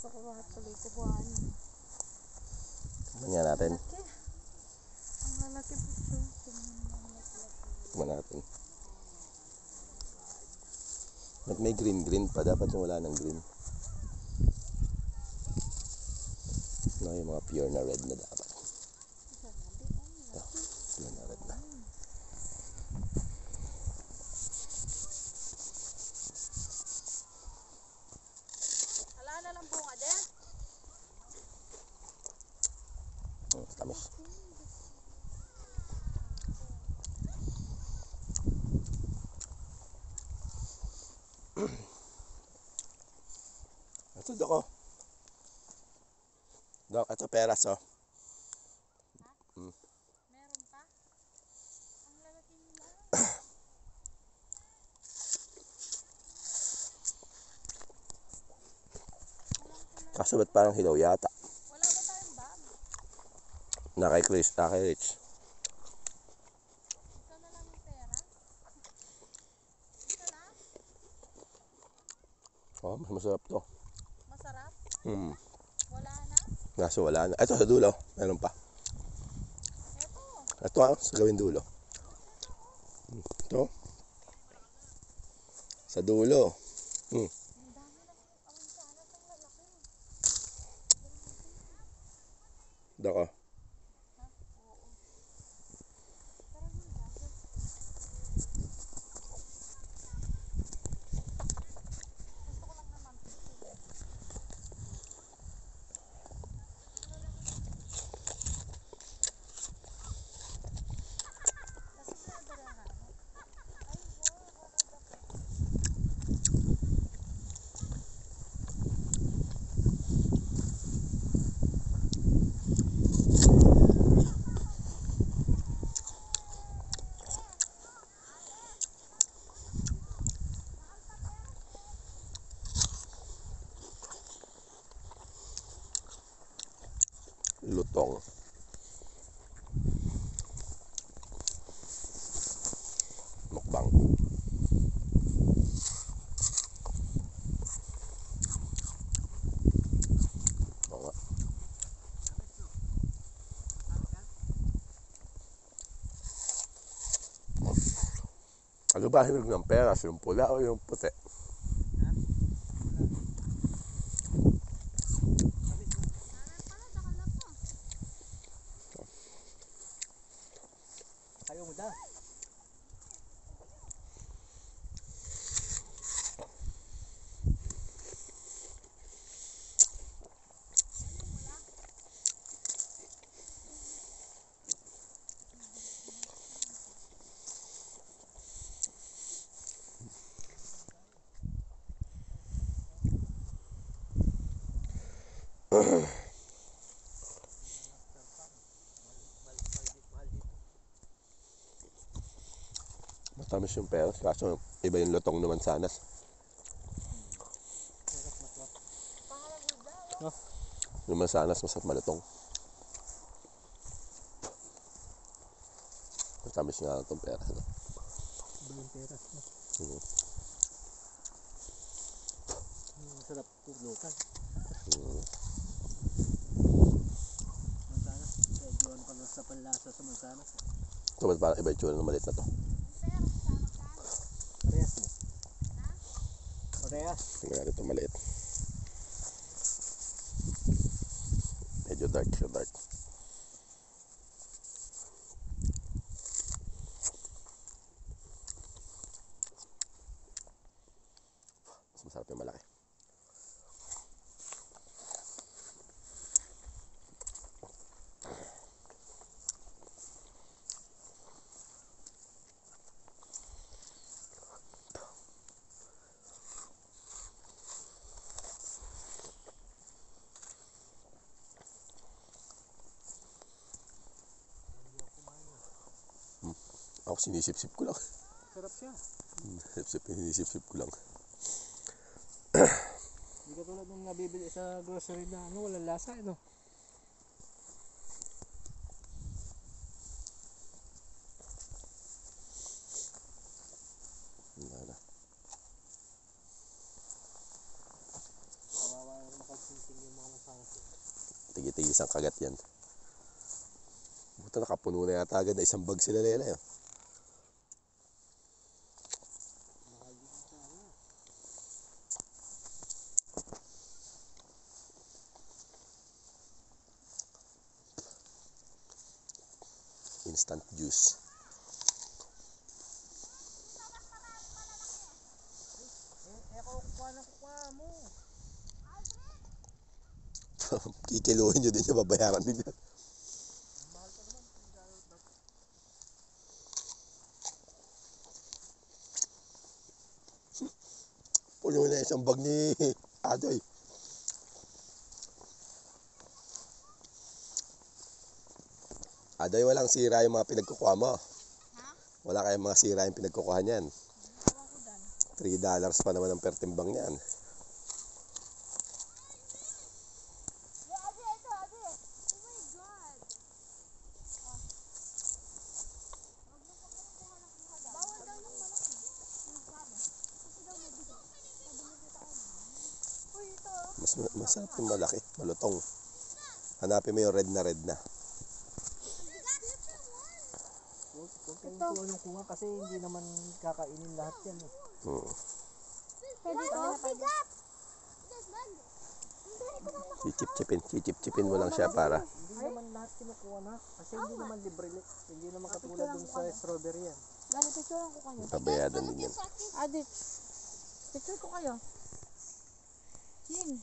Gusto ko lahat tuloy kukuhaan. Tingnan natin. Ang lalaki po siya. Tingnan natin. Ba't may green pa? Dapat yung wala ng green. No, yung mga pure na red na dapat. Pure na red na. Wala na lang bunga din. Tamis. Ito dako. Dok, ito peras oh. Meron pa? Ang lalaki nila. Kaso ba't parang hilaw yata? Wala ba tayong bag? Na kay Chris, na kay Rich. Ito na lang yung pera? Ito lang? Oh, mas masarap to. Masarap? Hmm. Wala na? Kaso wala na. Ito sa dulo. Meron pa. Ito. Ito sa gawing dulo. Ito. Sa dulo. Ang dami lang yung amansanas ang lalaki. Dako. Ha? Oo. Tara nun, gago. Gusto ko lang naman. Kasi pinadarahan. Ay, wow. Wala dapat. Lutong. Mukbang. Oo nga. Ano ba hinog ng peras? Yung pula o yung puti? Ayaw mo da. Matamis yung peras. Kaso iba yung lutong naman sanas. No? Yung mansanas masarap malutong. Matamis nga lang itong peras. No? Iba yung peras. No? Masarap tulutan. Mansanas. Medyo ano ka sa panlasa sa mansanas. Ito ba't parang iba yung tsura ng maliit na to? Parehas mo. Parehas. Tingnan natin itong maliit. Medyo dark siya, dark. Mas masarap yung malaki. Ako sinisip-sip ko lang. Sarap siya. Sinisip-sip ko lang. Hindi ka tulad nung nabibili sa grocery na ano, walang lasa, ano? Kawawa naman Sing-sing yung mga masangsing. Tigi-tigis ang kagat yan. Buta nakapuno na yata agad na isang bag sila Lela. Eh. Mahal din sana. Instant juice. Ako kukuha mo. Kikiluhin nyo din yung babayaran din yan. Mahal pa naman. Puno na isang bag ni Adoy. Adoy, walang sira yung mga pinagkukuha mo. Ha? Wala kayong mga sira yung pinagkukuha niyan. Ewan ko dan. $3 pa naman ang per timbang niyan. Ate, ito, ate. Oh my God. Bawal daw yung malaki. Yung sabi. Kasi daw mabigat. Sabi mo dito ako. Uy, ito. Masarap yung malaki, malutong. Hanapin mo yung red na. Huwag kayong kuha kasi hindi naman kakainin lahat yan eh. Pwede ito. Mabigat. Chicip-chipin mo lang siya para. Hindi naman lahat kinukuha na. Kasi hindi naman libre. Hindi naman katulad dun sa strawberry yan. Dali, picturean ko kayo. Pabayadan din yan. Adit. Picture ko kayo. King.